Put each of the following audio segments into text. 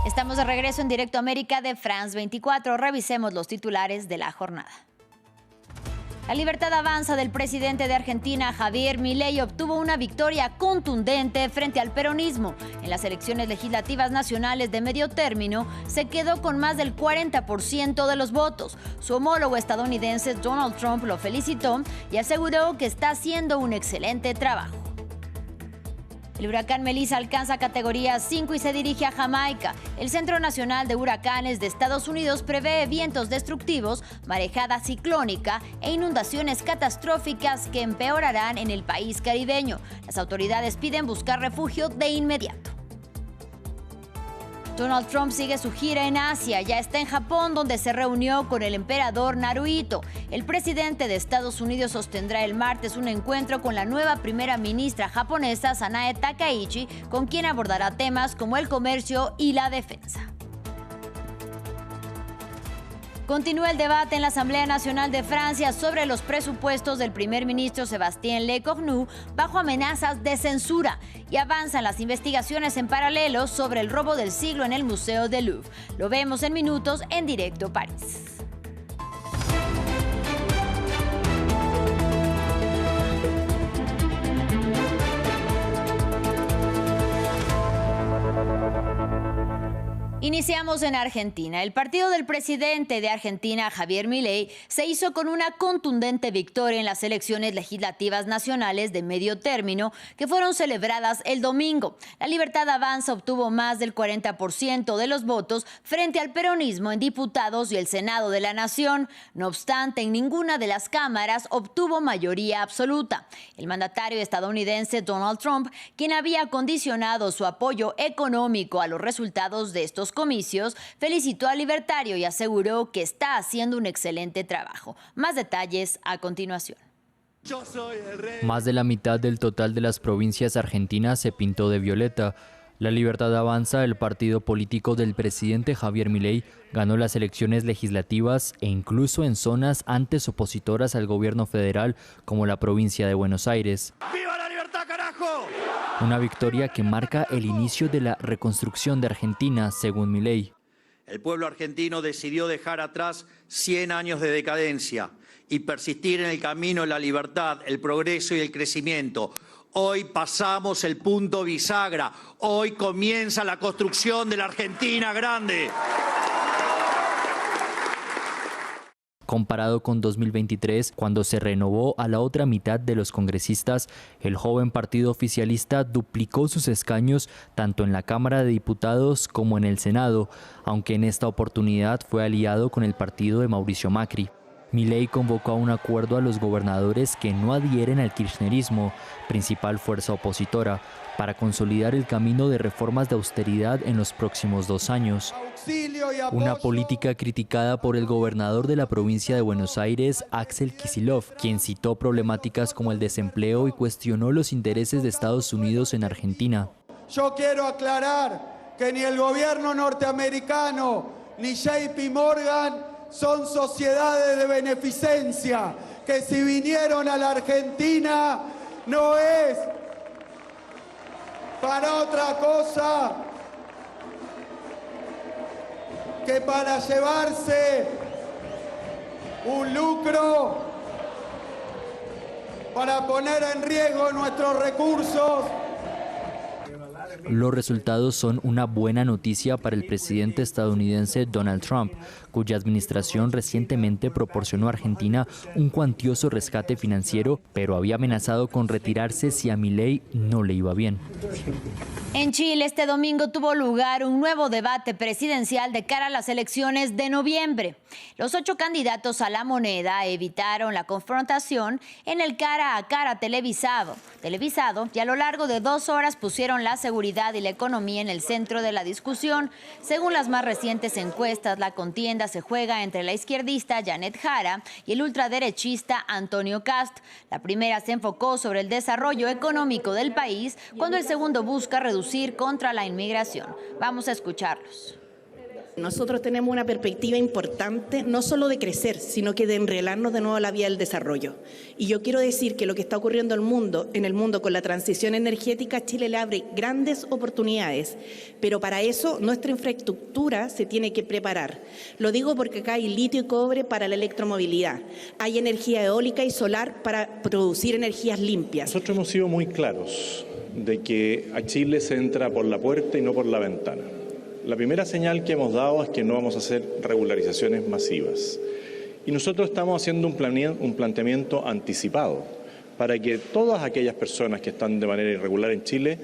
Estamos de regreso en Directo América de France 24. Revisemos los titulares de la jornada. La libertad avanza del presidente de Argentina, Javier Milei, obtuvo una victoria contundente frente al peronismo. En las elecciones legislativas nacionales de medio término, se quedó con más del 40% de los votos. Su homólogo estadounidense, Donald Trump, lo felicitó y aseguró que está haciendo un excelente trabajo. El huracán Melissa alcanza categoría 5 y se dirige a Jamaica. El Centro Nacional de Huracanes de Estados Unidos prevé vientos destructivos, marejada ciclónica e inundaciones catastróficas que empeorarán en el país caribeño. Las autoridades piden buscar refugio de inmediato. Donald Trump sigue su gira en Asia, ya está en Japón, donde se reunió con el emperador Naruhito. El presidente de Estados Unidos sostendrá el martes un encuentro con la nueva primera ministra japonesa, Sanae Takaichi, con quien abordará temas como el comercio y la defensa. Continúa el debate en la Asamblea Nacional de Francia sobre los presupuestos del primer ministro Sébastien Lecornu bajo amenazas de censura, y avanzan las investigaciones en paralelo sobre el robo del siglo en el Museo del Louvre. Lo vemos en minutos en Directo París. Iniciamos en Argentina. El partido del presidente de Argentina, Javier Milei, se hizo con una contundente victoria en las elecciones legislativas nacionales de medio término que fueron celebradas el domingo. La Libertad Avanza obtuvo más del 40% de los votos frente al peronismo en diputados y el Senado de la Nación. No obstante, en ninguna de las cámaras obtuvo mayoría absoluta. El mandatario estadounidense Donald Trump, quien había condicionado su apoyo económico a los resultados de estos comicios, felicitó al libertario y aseguró que está haciendo un excelente trabajo. Más detalles a continuación. Más de la mitad del total de las provincias argentinas se pintó de violeta. La Libertad Avanza, el partido político del presidente Javier Milei, ganó las elecciones legislativas e incluso en zonas antes opositoras al gobierno federal, como la provincia de Buenos Aires. ¡Viva la libertad, carajo! Una victoria que marca el inicio de la reconstrucción de Argentina, según Milei. El pueblo argentino decidió dejar atrás 100 años de decadencia y persistir en el camino de la libertad, el progreso y el crecimiento. Hoy pasamos el punto bisagra. Hoy comienza la construcción de la Argentina grande. Comparado con 2023, cuando se renovó a la otra mitad de los congresistas, el joven partido oficialista duplicó sus escaños tanto en la Cámara de Diputados como en el Senado, aunque en esta oportunidad fue aliado con el partido de Mauricio Macri. Milei convocó a un acuerdo a los gobernadores que no adhieren al kirchnerismo, principal fuerza opositora, para consolidar el camino de reformas de austeridad en los próximos 2 años. Una política criticada por el gobernador de la provincia de Buenos Aires, Axel Kicillof, quien citó problemáticas como el desempleo y cuestionó los intereses de Estados Unidos en Argentina. Yo quiero aclarar que ni el gobierno norteamericano ni JP Morgan son sociedades de beneficencia, que si vinieron a la Argentina no es para otra cosa que para llevarse un lucro, para poner en riesgo nuestros recursos. Los resultados son una buena noticia para el presidente estadounidense Donald Trump, cuya administración recientemente proporcionó a Argentina un cuantioso rescate financiero, pero había amenazado con retirarse si a Milei no le iba bien. En Chile, este domingo tuvo lugar un nuevo debate presidencial de cara a las elecciones de noviembre. Los 8 candidatos a la moneda evitaron la confrontación en el cara a cara televisado, y a lo largo de 2 horas pusieron la seguridad y la economía en el centro de la discusión. Según las más recientes encuestas, la contienda se juega entre la izquierdista Janet Jara y el ultraderechista Antonio Kast. La primera se enfocó sobre el desarrollo económico del país, cuando el segundo busca reducir contra la inmigración. Vamos a escucharlos. Nosotros tenemos una perspectiva importante, no solo de crecer, sino que de enrelarnos de nuevo a la vía del desarrollo. Y yo quiero decir que lo que está ocurriendo en el mundo con la transición energética, Chile le abre grandes oportunidades, pero para eso nuestra infraestructura se tiene que preparar. Lo digo porque acá hay litio y cobre para la electromovilidad, hay energía eólica y solar para producir energías limpias. Nosotros hemos sido muy claros de que a Chile se entra por la puerta y no por la ventana. La primera señal que hemos dado es que no vamos a hacer regularizaciones masivas. Y nosotros estamos haciendo un planteamiento anticipado para que todas aquellas personas que están de manera irregular en Chile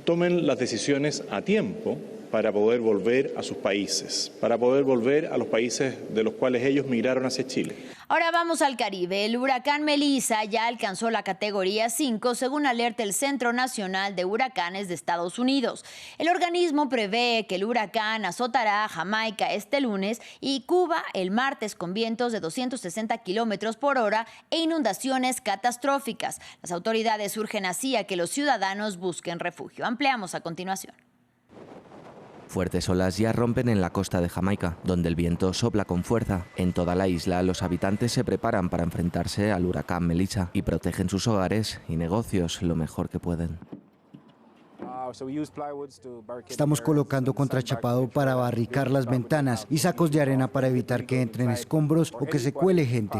tomen las decisiones a tiempo para poder volver a sus países, para poder volver a los países de los cuales ellos migraron hacia Chile. Ahora vamos al Caribe. El huracán Melissa ya alcanzó la categoría 5, según alerta el Centro Nacional de Huracanes de Estados Unidos. El organismo prevé que el huracán azotará a Jamaica este lunes y Cuba el martes con vientos de 260 kilómetros por hora e inundaciones catastróficas. Las autoridades urgen así a que los ciudadanos busquen refugio. Ampliamos a continuación. Fuertes olas ya rompen en la costa de Jamaica, donde el viento sopla con fuerza. En toda la isla, los habitantes se preparan para enfrentarse al huracán Melissa y protegen sus hogares y negocios lo mejor que pueden. Estamos colocando contrachapado para barricar las ventanas y sacos de arena para evitar que entren escombros o que se cuele gente.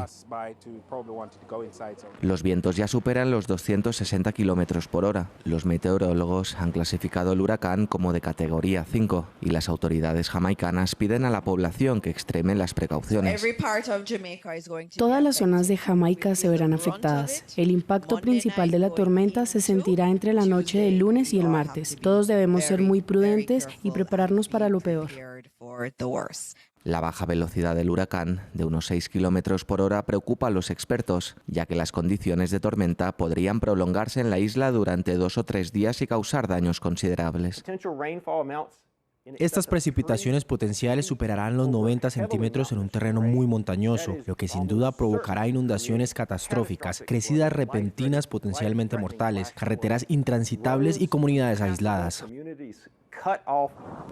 Los vientos ya superan los 260 kilómetros por hora. Los meteorólogos han clasificado el huracán como de categoría 5 y las autoridades jamaicanas piden a la población que extreme las precauciones. Todas las zonas de Jamaica se verán afectadas. El impacto principal de la tormenta se sentirá entre la noche del lunes y el martes. Todos debemos ser muy prudentes y prepararnos para lo peor. La baja velocidad del huracán, de unos 6 kilómetros por hora, preocupa a los expertos, ya que las condiciones de tormenta podrían prolongarse en la isla durante 2 o 3 días y causar daños considerables. Estas precipitaciones potenciales superarán los 90 centímetros en un terreno muy montañoso, lo que sin duda provocará inundaciones catastróficas, crecidas repentinas potencialmente mortales, carreteras intransitables y comunidades aisladas.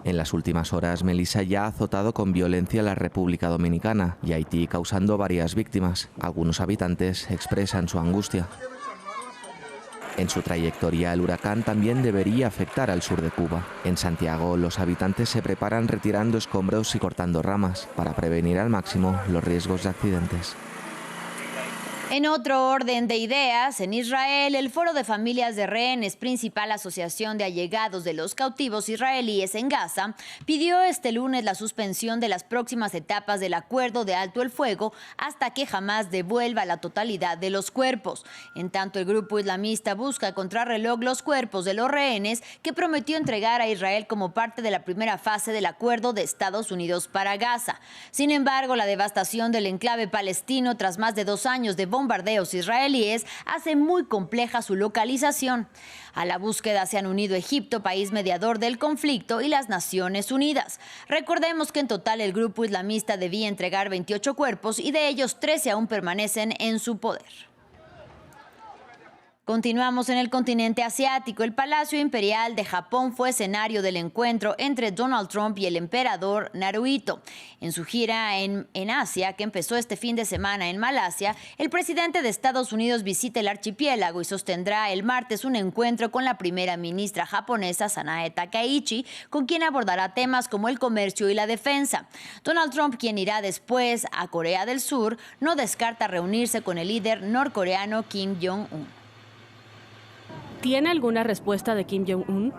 En las últimas horas, Melissa ya ha azotado con violencia la República Dominicana y Haití, causando varias víctimas. Algunos habitantes expresan su angustia. En su trayectoria, el huracán también debería afectar al sur de Cuba. En Santiago, los habitantes se preparan retirando escombros y cortando ramas para prevenir al máximo los riesgos de accidentes. En otro orden de ideas, en Israel, el Foro de Familias de Rehenes, principal asociación de allegados de los cautivos israelíes en Gaza, pidió este lunes la suspensión de las próximas etapas del acuerdo de alto el fuego hasta que Hamás devuelva la totalidad de los cuerpos. En tanto, el grupo islamista busca a contrarreloj los cuerpos de los rehenes que prometió entregar a Israel como parte de la primera fase del acuerdo de Estados Unidos para Gaza. Sin embargo, la devastación del enclave palestino tras más de 2 años de bombardeos israelíes hace muy compleja su localización. A la búsqueda se han unido Egipto, país mediador del conflicto, y las Naciones Unidas. Recordemos que en total el grupo islamista debía entregar 28 cuerpos y de ellos 13 aún permanecen en su poder. Continuamos en el continente asiático. El Palacio Imperial de Japón fue escenario del encuentro entre Donald Trump y el emperador Naruhito. En su gira en Asia, que empezó este fin de semana en Malasia, el presidente de Estados Unidos visita el archipiélago y sostendrá el martes un encuentro con la primera ministra japonesa, Sanae Takaichi, con quien abordará temas como el comercio y la defensa. Donald Trump, quien irá después a Corea del Sur, no descarta reunirse con el líder norcoreano Kim Jong-un. ¿Tiene alguna respuesta de Kim Jong-un?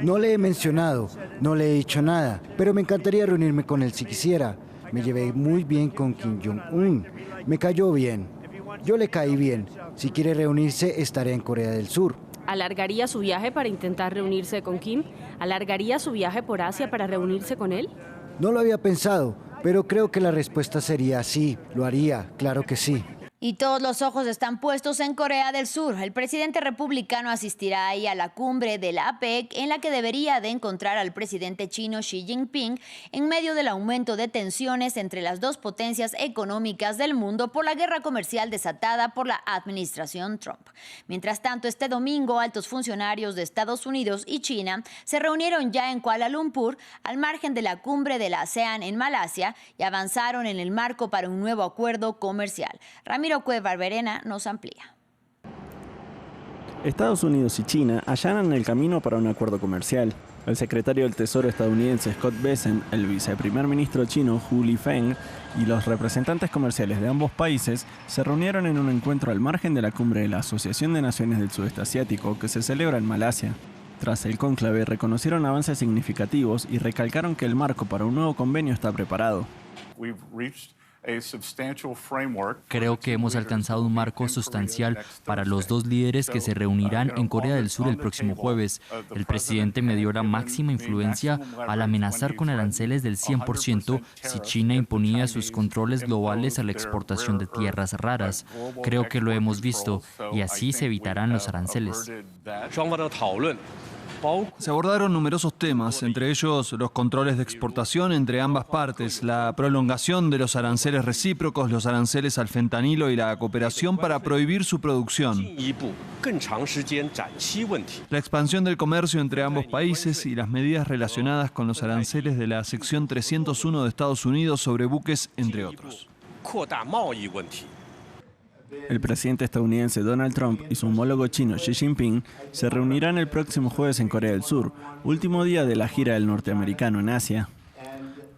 No le he mencionado, no le he dicho nada, pero me encantaría reunirme con él si quisiera. Me llevé muy bien con Kim Jong-un, me cayó bien, yo le caí bien. Si quiere reunirse, estaré en Corea del Sur. ¿Alargaría su viaje para intentar reunirse con Kim? ¿Alargaría su viaje por Asia para reunirse con él? No lo había pensado, pero creo que la respuesta sería sí, lo haría, claro que sí. Y todos los ojos están puestos en Corea del Sur. El presidente republicano asistirá ahí a la cumbre de la APEC, en la que debería de encontrar al presidente chino Xi Jinping en medio del aumento de tensiones entre las dos potencias económicas del mundo por la guerra comercial desatada por la administración Trump. Mientras tanto, este domingo, altos funcionarios de Estados Unidos y China se reunieron ya en Kuala Lumpur, al margen de la cumbre de la ASEAN en Malasia, y avanzaron en el marco para un nuevo acuerdo comercial. Ramiro Cueva Verena nos amplía. Estados Unidos y China allanan el camino para un acuerdo comercial. El secretario del Tesoro estadounidense Scott Bessent, el viceprimer ministro chino Hu Lifeng y los representantes comerciales de ambos países se reunieron en un encuentro al margen de la cumbre de la Asociación de Naciones del Sudeste Asiático que se celebra en Malasia. Tras el cónclave, reconocieron avances significativos y recalcaron que el marco para un nuevo convenio está preparado. Creo que hemos alcanzado un marco sustancial para los dos líderes que se reunirán en Corea del Sur el próximo jueves. El presidente me dio la máxima influencia al amenazar con aranceles del 100% si China imponía sus controles globales a la exportación de tierras raras. Creo que lo hemos visto y así se evitarán los aranceles. Se abordaron numerosos temas, entre ellos los controles de exportación entre ambas partes, la prolongación de los aranceles recíprocos, los aranceles al fentanilo y la cooperación para prohibir su producción. La expansión del comercio entre ambos países y las medidas relacionadas con los aranceles de la sección 301 de Estados Unidos sobre buques, entre otros. El presidente estadounidense Donald Trump y su homólogo chino Xi Jinping se reunirán el próximo jueves en Corea del Sur, último día de la gira del norteamericano en Asia.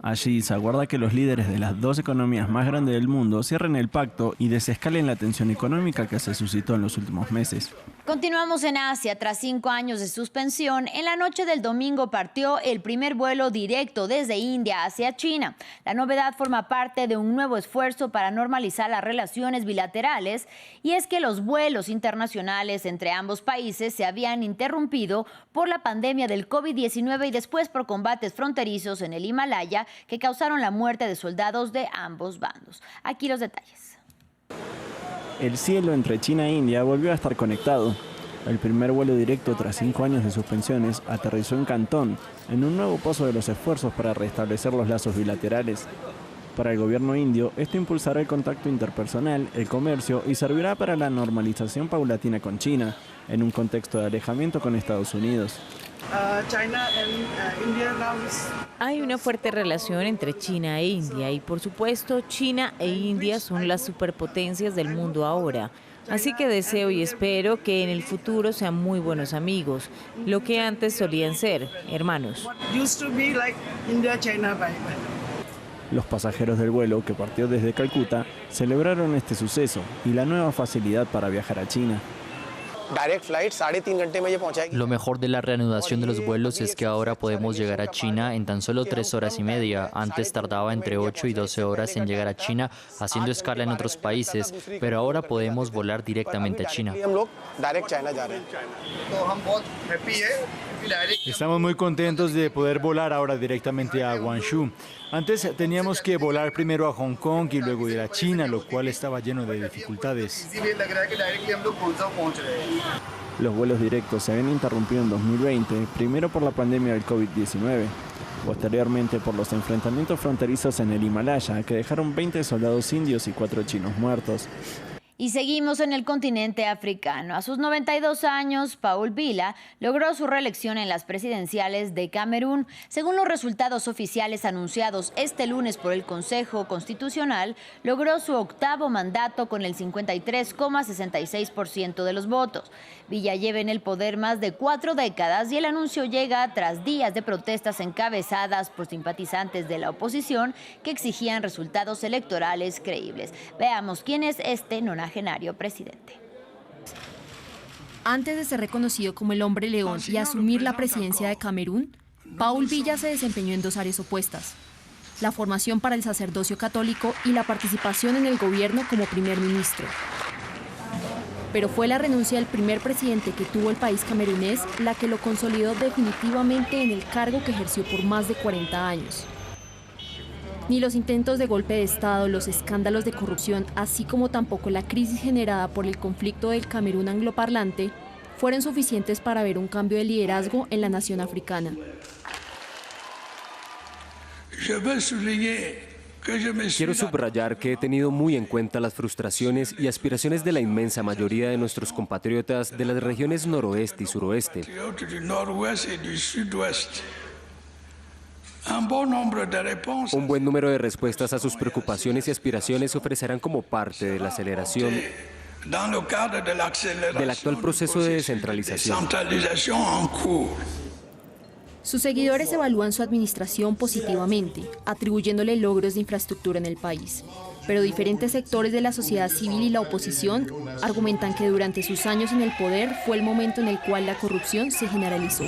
Allí se aguarda que los líderes de las dos economías más grandes del mundo cierren el pacto y desescalen la tensión económica que se suscitó en los últimos meses. Continuamos en Asia. Tras 5 años de suspensión, en la noche del domingo partió el primer vuelo directo desde India hacia China. La novedad forma parte de un nuevo esfuerzo para normalizar las relaciones bilaterales, y es que los vuelos internacionales entre ambos países se habían interrumpido por la pandemia del COVID-19 y después por combates fronterizos en el Himalaya que causaron la muerte de soldados de ambos bandos. Aquí los detalles. El cielo entre China e India volvió a estar conectado. El primer vuelo directo tras 5 años de suspensiones aterrizó en Cantón, en un nuevo paso de los esfuerzos para restablecer los lazos bilaterales. Para el gobierno indio, esto impulsará el contacto interpersonal, el comercio y servirá para la normalización paulatina con China, en un contexto de alejamiento con Estados Unidos. Hay una fuerte relación entre China e India y, por supuesto, China e India son las superpotencias del mundo ahora. Así que deseo y espero que en el futuro sean muy buenos amigos, lo que antes solían ser hermanos. Los pasajeros del vuelo, que partió desde Calcuta, celebraron este suceso y la nueva facilidad para viajar a China. Lo mejor de la reanudación de los vuelos es que ahora podemos llegar a China en tan solo 3 horas y media. Antes tardaba entre 8 y 12 horas en llegar a China, haciendo escala en otros países, pero ahora podemos volar directamente a China. Estamos muy contentos de poder volar ahora directamente a Guangzhou. Antes teníamos que volar primero a Hong Kong y luego ir a China, lo cual estaba lleno de dificultades. Los vuelos directos se habían interrumpido en 2020, primero por la pandemia del COVID-19, posteriormente por los enfrentamientos fronterizos en el Himalaya, que dejaron 20 soldados indios y 4 chinos muertos. Y seguimos en el continente africano. A sus 92 años, Paul Biya logró su reelección en las presidenciales de Camerún. Según los resultados oficiales anunciados este lunes por el Consejo Constitucional, logró su 8º mandato con el 53,66% de los votos. Biya lleva en el poder más de 4 décadas y el anuncio llega tras días de protestas encabezadas por simpatizantes de la oposición que exigían resultados electorales creíbles. Veamos quién es este nonagenario presidente. Antes de ser reconocido como el hombre león y asumir la presidencia de Camerún, Paul Biya se desempeñó en 2 áreas opuestas: la formación para el sacerdocio católico y la participación en el gobierno como primer ministro. Pero fue la renuncia del primer presidente que tuvo el país camerunés la que lo consolidó definitivamente en el cargo que ejerció por más de 40 años. Ni los intentos de golpe de Estado, los escándalos de corrupción, así como tampoco la crisis generada por el conflicto del Camerún angloparlante, fueron suficientes para ver un cambio de liderazgo en la nación africana. Quiero subrayar que he tenido muy en cuenta las frustraciones y aspiraciones de la inmensa mayoría de nuestros compatriotas de las regiones noroeste y suroeste. Un buen número de respuestas a sus preocupaciones y aspiraciones se ofrecerán como parte de la aceleración del actual proceso de descentralización. Sus seguidores evalúan su administración positivamente, atribuyéndole logros de infraestructura en el país. Pero diferentes sectores de la sociedad civil y la oposición argumentan que durante sus años en el poder fue el momento en el cual la corrupción se generalizó.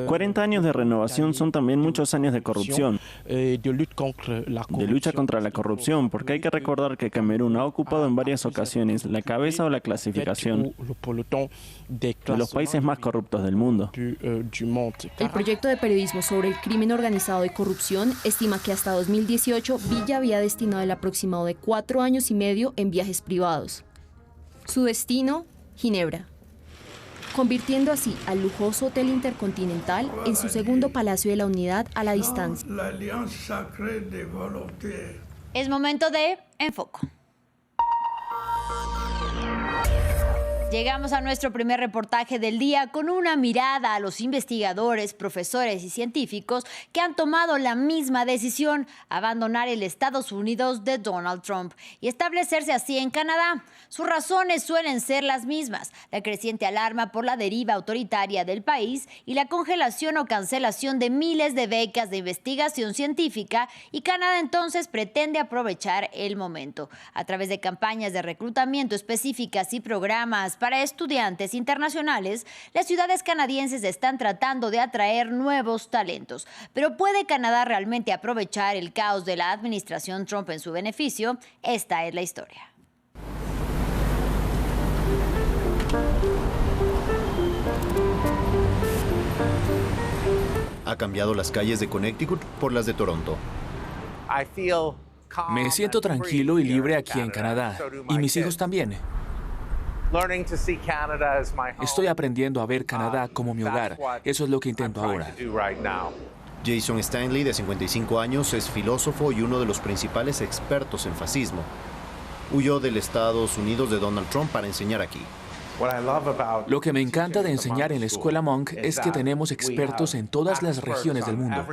40 años de renovación son también muchos años de corrupción, de lucha contra la corrupción, porque hay que recordar que Camerún ha ocupado en varias ocasiones la cabeza o la clasificación de los países más corruptos del mundo. El proyecto de periodismo sobre el crimen organizado y corrupción estima que hasta 2018 Villa había destinado el aproximado de 4 años y medio en viajes privados. Su destino, Ginebra, convirtiendo así al lujoso Hotel Intercontinental en su segundo Palacio de la Unidad a la distancia. Es momento de En Foco. Llegamos a nuestro primer reportaje del día con una mirada a los investigadores, profesores y científicos que han tomado la misma decisión, abandonar el Estados Unidos de Donald Trump y establecerse así en Canadá. Sus razones suelen ser las mismas: la creciente alarma por la deriva autoritaria del país y la congelación o cancelación de miles de becas de investigación científica, y Canadá entonces pretende aprovechar el momento. A través de campañas de reclutamiento específicas y programas para estudiantes internacionales, las ciudades canadienses están tratando de atraer nuevos talentos. Pero ¿puede Canadá realmente aprovechar el caos de la administración Trump en su beneficio? Esta es la historia. Ha cambiado las calles de Connecticut por las de Toronto. Me siento tranquilo y libre aquí en Canadá, y mis hijos también. Estoy aprendiendo a ver Canadá como mi hogar. Eso es lo que intento ahora. Jason Stanley, de 55 años, es filósofo y uno de los principales expertos en fascismo. Huyó del Estados Unidos de Donald Trump para enseñar aquí. Lo que me encanta de enseñar en la escuela Monk es que tenemos expertos en todas las regiones del mundo,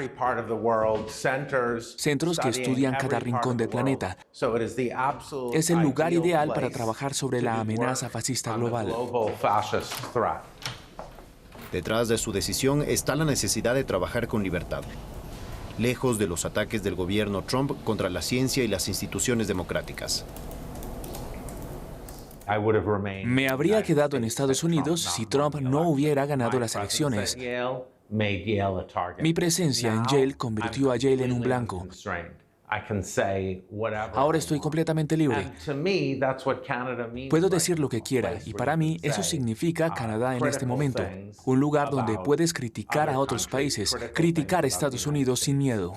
centros que estudian cada rincón del planeta. Es el lugar ideal para trabajar sobre la amenaza fascista global. Detrás de su decisión está la necesidad de trabajar con libertad, lejos de los ataques del gobierno Trump contra la ciencia y las instituciones democráticas. Me habría quedado en Estados Unidos si Trump no hubiera ganado las elecciones. Mi presencia en Yale convirtió a Yale en un blanco. Ahora estoy completamente libre. Puedo decir lo que quiera, y para mí eso significa Canadá en este momento. Un lugar donde puedes criticar a otros países, criticar a Estados Unidos sin miedo.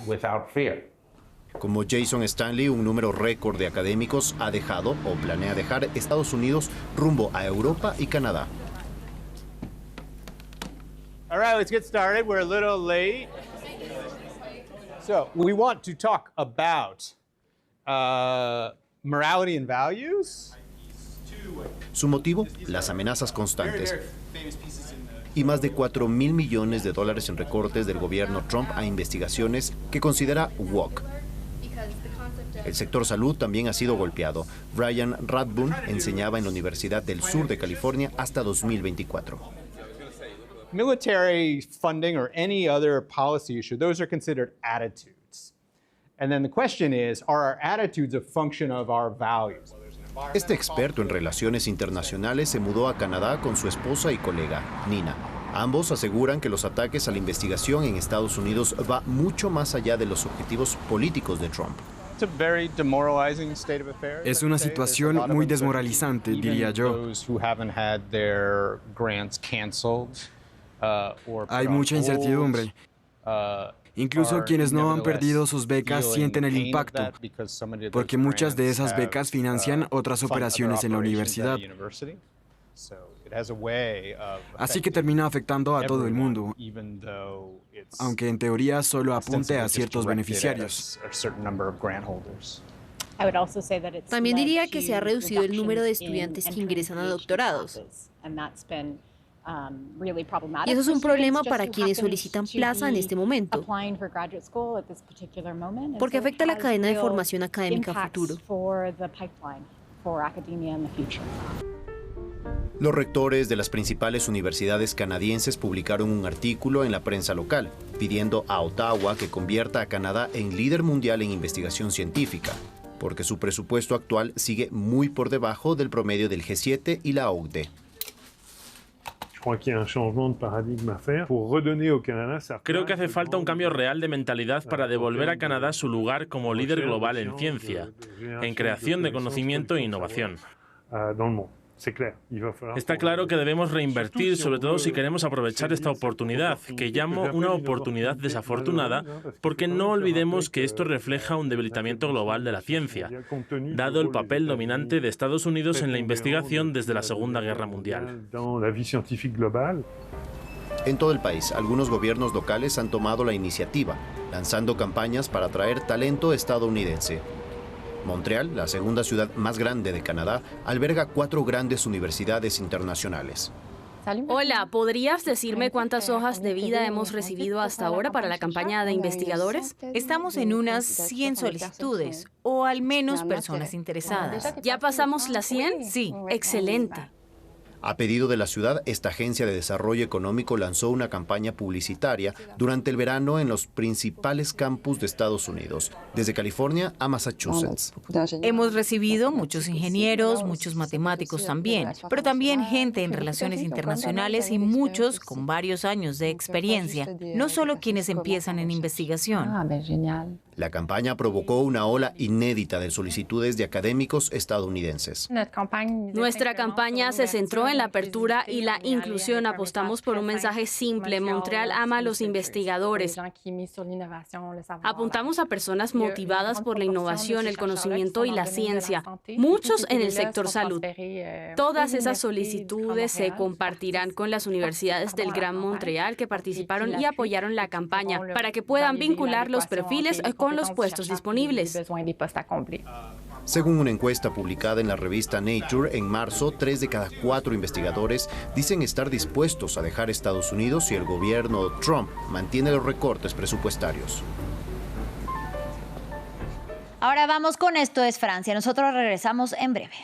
Como Jason Stanley, un número récord de académicos ha dejado o planea dejar Estados Unidos rumbo a Europa y Canadá. All right, let's get started. We're a little late. So, we want to talk about morality and values. Su motivo, las amenazas constantes y más de 4,000 millones de dólares en recortes del gobierno Trump a investigaciones que considera woke. El sector salud también ha sido golpeado. Brian Rathbun enseñaba en la Universidad del Sur de California hasta 2024. Military funding or any other policy issue, those are considered attitudes. And then the question is, are our attitudes a function of our values? Este experto en relaciones internacionales se mudó a Canadá con su esposa y colega, Nina. Ambos aseguran que los ataques a la investigación en Estados Unidos va mucho más allá de los objetivos políticos de Trump. Es una situación muy desmoralizante, diría yo. Hay mucha incertidumbre. Incluso quienes no han perdido sus becas sienten el impacto, porque muchas de esas becas financian otras operaciones en la universidad. Así que termina afectando a todo el mundo, aunque en teoría solo apunte a ciertos beneficiarios. También diría que se ha reducido el número de estudiantes que ingresan a doctorados. Y eso es un problema para quienes solicitan plaza en este momento, porque afecta la cadena de formación académica a futuro. Los rectores de las principales universidades canadienses publicaron un artículo en la prensa local, pidiendo a Ottawa que convierta a Canadá en líder mundial en investigación científica, porque su presupuesto actual sigue muy por debajo del promedio del G7 y la OCDE. Creo que hace falta un cambio real de mentalidad para devolver a Canadá su lugar como líder global en ciencia, en creación de conocimiento e innovación. Está claro que debemos reinvertir, sobre todo si queremos aprovechar esta oportunidad, que llamo una oportunidad desafortunada, porque no olvidemos que esto refleja un debilitamiento global de la ciencia, dado el papel dominante de Estados Unidos en la investigación desde la Segunda Guerra Mundial. En todo el país, algunos gobiernos locales han tomado la iniciativa, lanzando campañas para atraer talento estadounidense. Montreal, la segunda ciudad más grande de Canadá, alberga 4 grandes universidades internacionales. Hola, ¿podrías decirme cuántas hojas de vida hemos recibido hasta ahora para la campaña de investigadores? Estamos en unas 100 solicitudes, o al menos personas interesadas. ¿Ya pasamos las 100? Sí. Excelente. A pedido de la ciudad, esta agencia de desarrollo económico lanzó una campaña publicitaria durante el verano en los principales campus de Estados Unidos, desde California a Massachusetts. Hemos recibido muchos ingenieros, muchos matemáticos también, pero también gente en relaciones internacionales y muchos con varios años de experiencia, no solo quienes empiezan en investigación. La campaña provocó una ola inédita de solicitudes de académicos estadounidenses. Nuestra campaña se centró en la apertura y la inclusión. Apostamos por un mensaje simple: Montreal ama a los investigadores. Apuntamos a personas motivadas por la innovación, el conocimiento y la ciencia, muchos en el sector salud. Todas esas solicitudes se compartirán con las universidades del Gran Montreal que participaron y apoyaron la campaña para que puedan vincular los perfiles con los puestos disponibles. Según una encuesta publicada en la revista Nature en marzo, 3 de cada 4 investigadores dicen estar dispuestos a dejar Estados Unidos si el gobierno Trump mantiene los recortes presupuestarios. Ahora vamos con Esto es Francia. Nosotros regresamos en breve.